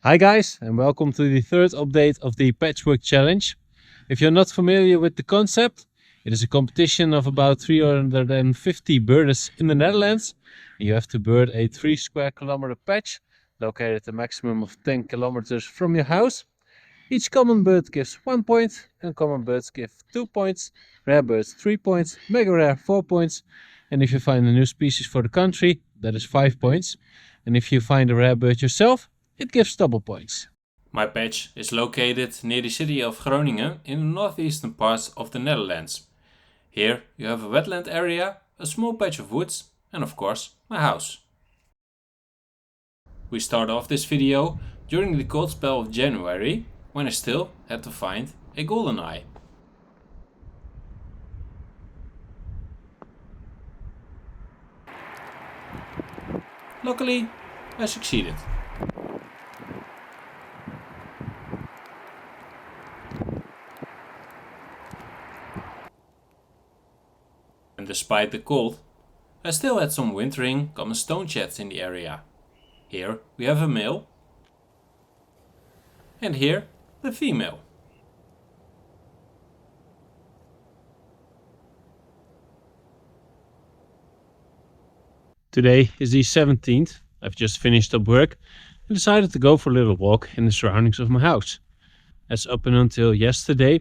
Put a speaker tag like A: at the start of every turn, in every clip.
A: Hi guys, and welcome to the third update of the Patchwork challenge. If you're not familiar with the concept, it is a competition of about 350 birders in the Netherlands. You have to bird a 3 square kilometer patch located a maximum of 10 kilometers from your house. Each common bird gives 1 point, uncommon birds give 2 points, rare birds 3 points, mega rare 4 points, and if you find a new species for the country, that is 5 points. And if you find a rare bird yourself, it gives double points.
B: My patch is located near the city of Groningen in the northeastern parts of the Netherlands. Here you have a wetland area, a small patch of woods and of course my house. We start off this video during the cold spell of January, when I still had to find a golden eye. Luckily, I succeeded. And despite the cold, I still had some wintering common stone sheds in the area. Here we have a male, and here the female.
A: Today is the 17th. I've just finished up work and decided to go for a little walk in the surroundings of my house. As up and until yesterday,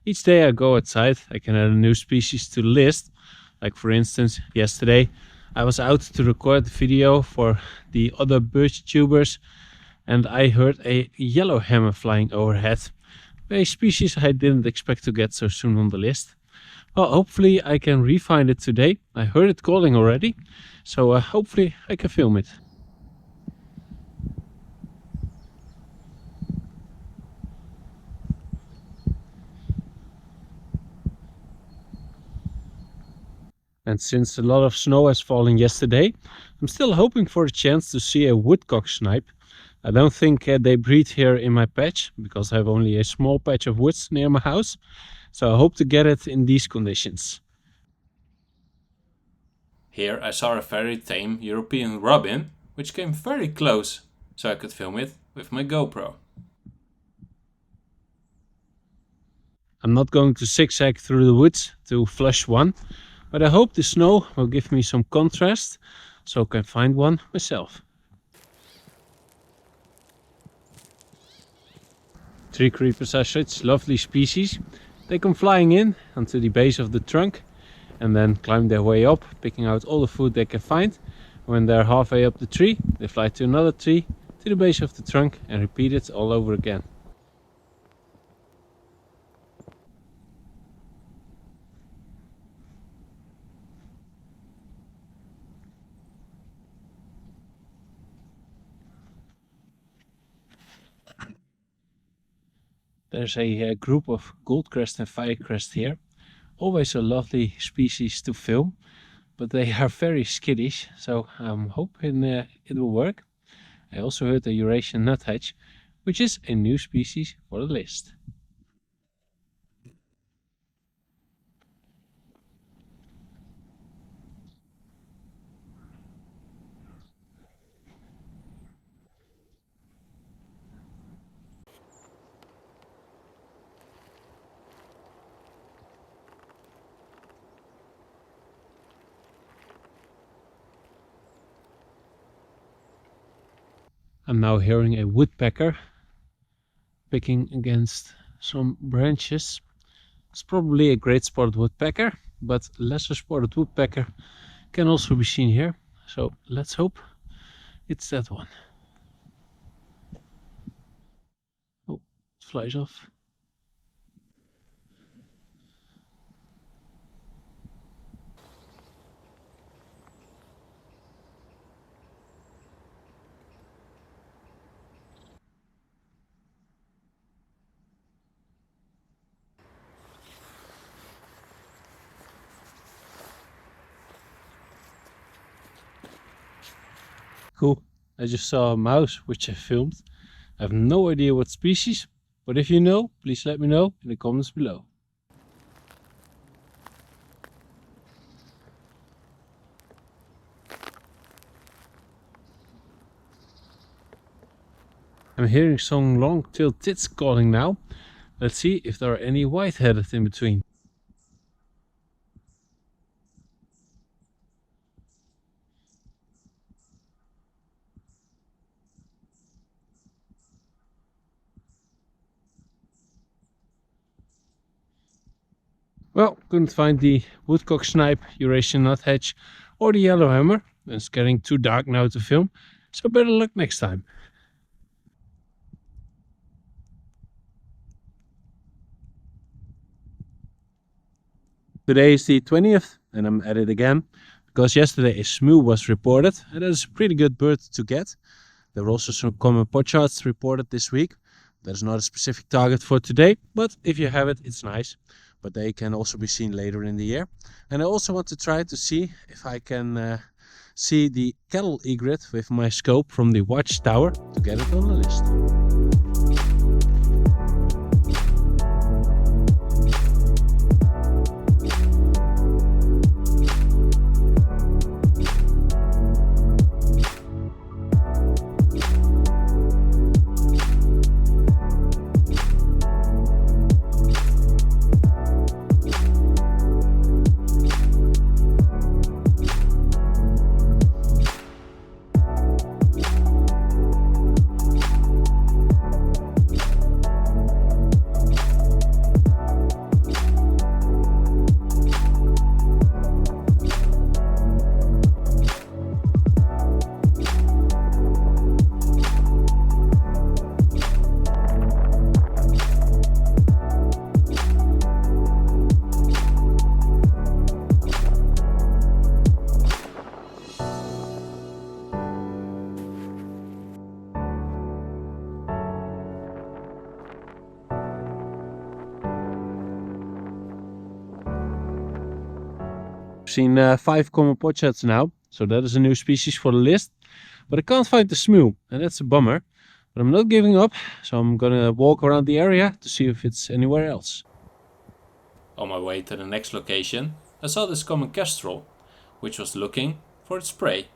A: each day I go outside I can add a new species to the list. Like for instance, yesterday I was out to record the video for the other bird tubers and I heard a yellow hammer flying overhead, a species I didn't expect to get so soon on the list. Well, hopefully I can re-find it today. I heard it calling already, so hopefully I can film it. And since a lot of snow has fallen yesterday, I'm still hoping for a chance to see a woodcock snipe. I don't think they breed here in my patch, because I have only a small patch of woods near my house. So I hope to get it in these conditions.
B: Here I saw a very tame European robin, which came very close, so I could film it with my GoPro.
A: I'm not going to zigzag through the woods to flush one, but I hope the snow will give me some contrast, so I can find one myself. Tree creepers are such lovely species. They come flying in onto the base of the trunk and then climb their way up, picking out all the food they can find. When they're halfway up the tree, they fly to another tree, to the base of the trunk, and repeat it all over again. There's a group of goldcrest and firecrest here. Always a lovely species to film, but they are very skittish, so I'm hoping it will work. I also heard the Eurasian nuthatch, which is a new species for the list. I'm now hearing a woodpecker picking against some branches. It's probably a great spotted woodpecker, but lesser spotted woodpecker can also be seen here. So let's hope it's that one. Oh, it flies off. Cool. I just saw a mouse which I filmed. I have no idea what species, but if you know, please let me know in the comments below. I'm hearing some long-tailed tits calling now. Let's see if there are any white-headed in between. Well, couldn't find the woodcock snipe, Eurasian nuthatch or the yellowhammer. It's getting too dark now to film, so better luck next time. Today is the 20th and I'm at it again because yesterday a smew was reported and that is a pretty good bird to get. There were also some common pochards reported this week. There's not a specific target for today, but if you have it, it's nice. But they can also be seen later in the year. And I also want to try to see if I can see the cattle egret with my scope from the watchtower to get it on the list. Seen 5 common pochards now, so that is a new species for the list. But I can't find the smew, and that's a bummer. But I'm not giving up, so I'm gonna walk around the area to see if it's anywhere else.
B: On my way to the next location, I saw this common kestrel, which was looking for its prey.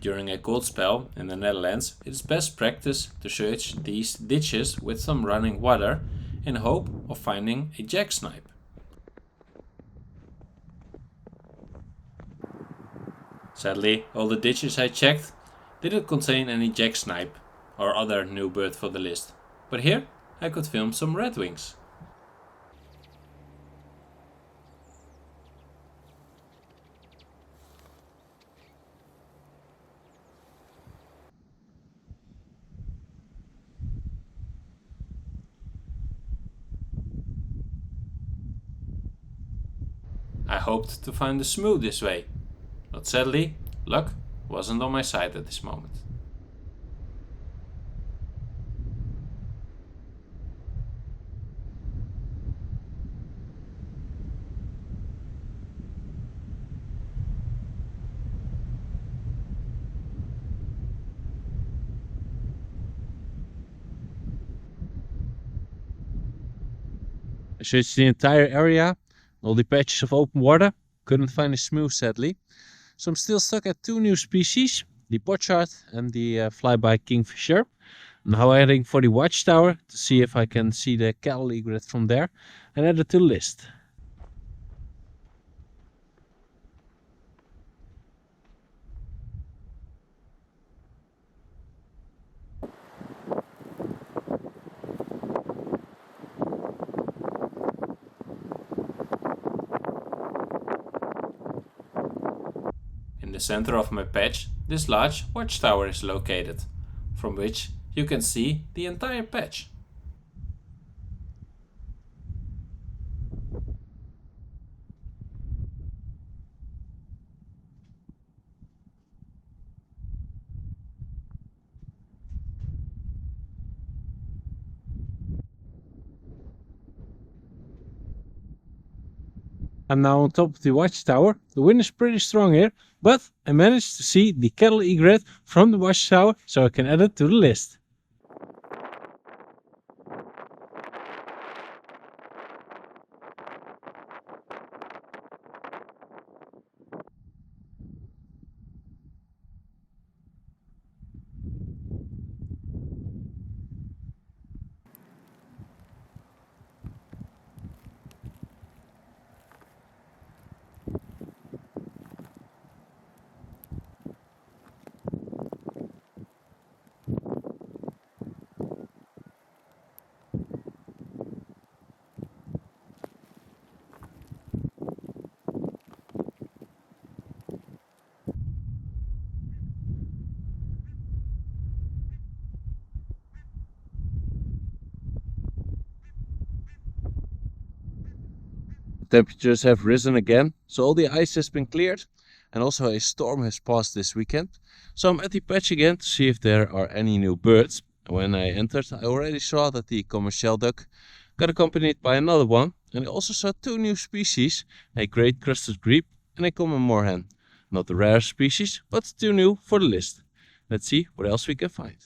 B: During a cold spell in the Netherlands, it is best practice to search these ditches with some running water in hope of finding a jacksnipe. Sadly, all the ditches I checked didn't contain any jacksnipe or other new bird for the list, but here I could film some redwings. I hoped to find the smew this way, but sadly, luck wasn't on my side at this moment.
A: I searched the entire area, all the patches of open water, couldn't find a smew sadly. So I'm still stuck at 2 new species, the pochard and the flyby kingfisher. Now I'm heading for the watchtower to see if I can see the cattle egret from there and add it to the list.
B: In the center of my patch, this large watchtower is located, from which you can see the entire patch.
A: I'm now on top of the watchtower. The wind is pretty strong here, but I managed to see the cattle egret from the watchtower, so I can add it to the list. Temperatures have risen again, so all the ice has been cleared, and also a storm has passed this weekend. So I'm at the patch again to see if there are any new birds. And when I entered, I already saw that the common shell duck got accompanied by another one, and I also saw two new species, a great crested grebe and a common moorhen. Not the rare species, but two new for the list. Let's see what else we can find.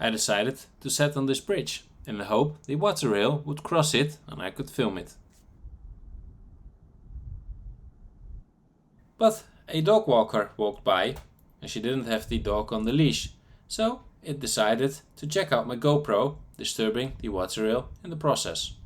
B: I decided to set on this bridge in the hope the water rail would cross it and I could film it. But a dog walker walked by and she didn't have the dog on the leash, so it decided to check out my GoPro, disturbing the water rail in the process.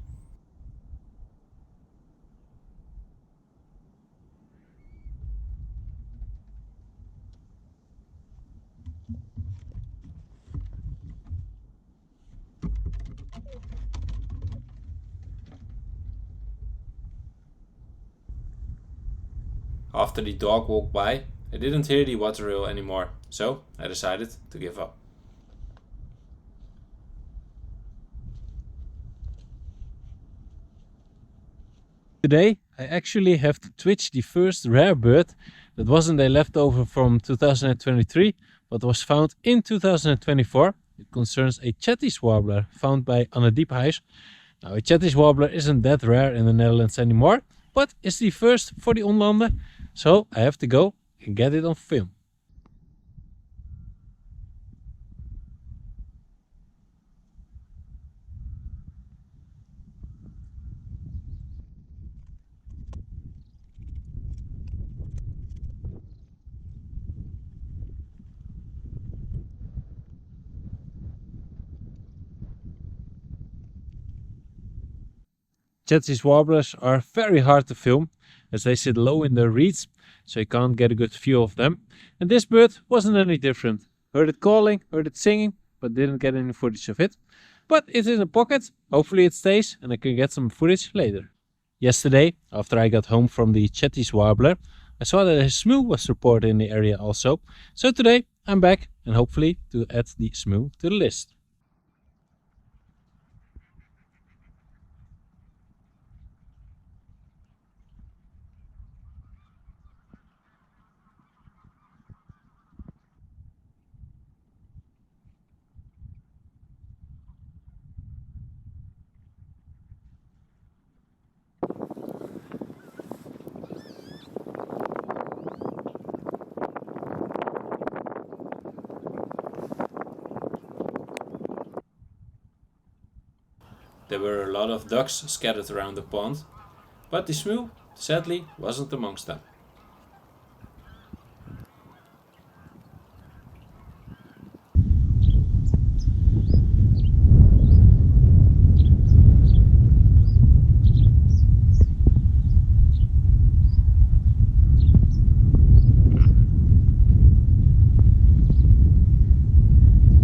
B: After the dog walked by, I didn't hear the water rail anymore, so I decided to give up.
A: Today I actually have to twitch the first rare bird that wasn't a leftover from 2023 but was found in 2024. It concerns a Chettish warbler found by Anne Diephuis. Now, a Chettish warbler isn't that rare in the Netherlands anymore, but it's the first for the Onlander, so I have to go and get it on film. Chettish warblers are very hard to film as they sit low in their reeds, so you can't get a good view of them. And this bird wasn't any different. Heard it calling, heard it singing, but didn't get any footage of it. But it's in a pocket, hopefully it stays and I can get some footage later. Yesterday, after I got home from the Chettish warbler, I saw that a smew was reported in the area also. So today I'm back and hopefully to add the smew to the list.
B: There were a lot of ducks scattered around the pond, but the smew sadly wasn't amongst them.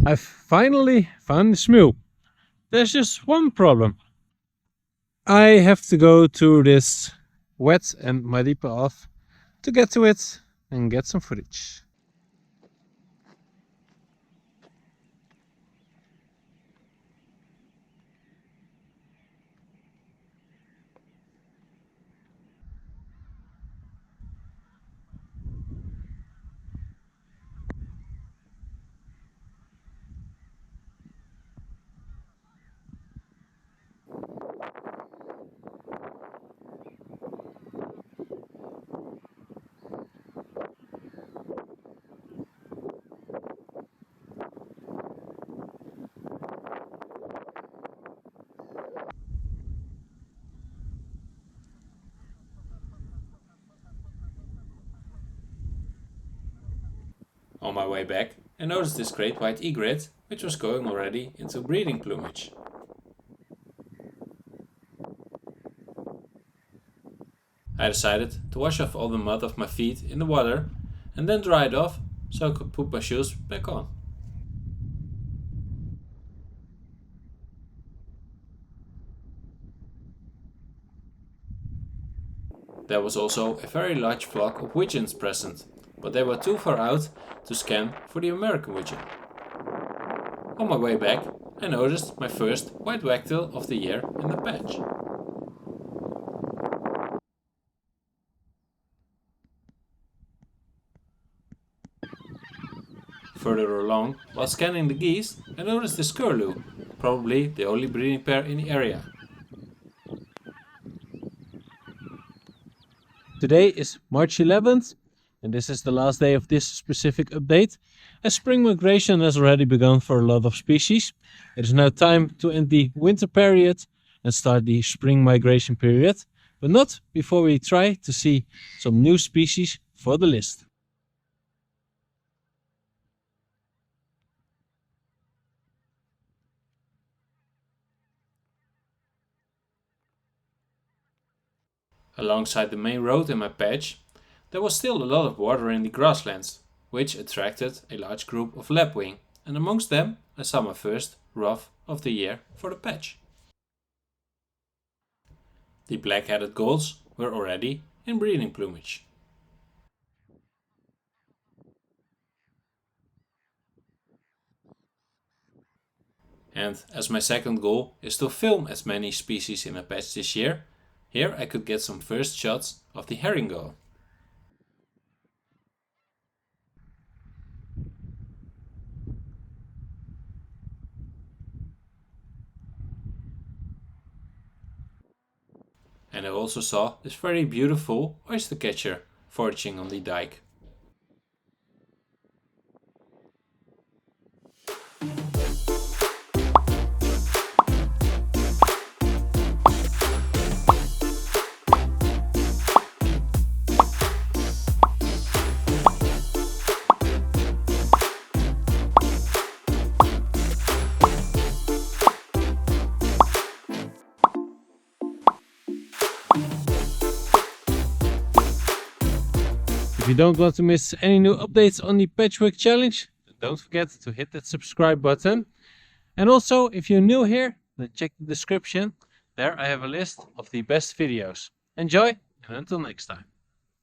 A: I've finally found the smew. There's just one problem. I have to go to this wet and muddy path to get to it and get some footage.
B: On my way back, I noticed this great white egret, which was going already into breeding plumage. I decided to wash off all the mud of my feet in the water and then dry it off so I could put my shoes back on. There was also a very large flock of widgeons present, but they were too far out to scan for the American widgeon. On my way back, I noticed my first white wagtail of the year in the patch. Further along, while scanning the geese, I noticed this curlew, probably the only breeding pair in the area.
A: Today is March 11th, and this is the last day of this specific update. As spring migration has already begun for a lot of species, it is now time to end the winter period and start the spring migration period, but not before we try to see some new species for the list.
B: Alongside the main road in my patch, there was still a lot of water in the grasslands, which attracted a large group of lapwing, and amongst them I saw my first ruff of the year for the patch. The black-headed gulls were already in breeding plumage. And as my second goal is to film as many species in my patch this year, here I could get some first shots of the herring gull. And I also saw this very beautiful oyster catcher foraging on the dike.
A: If you don't want to miss any new updates on the Patchwork challenge, then don't forget to hit that subscribe button. And also, if you're new here, then check the description. There I have a list of the best videos. Enjoy, and until next time.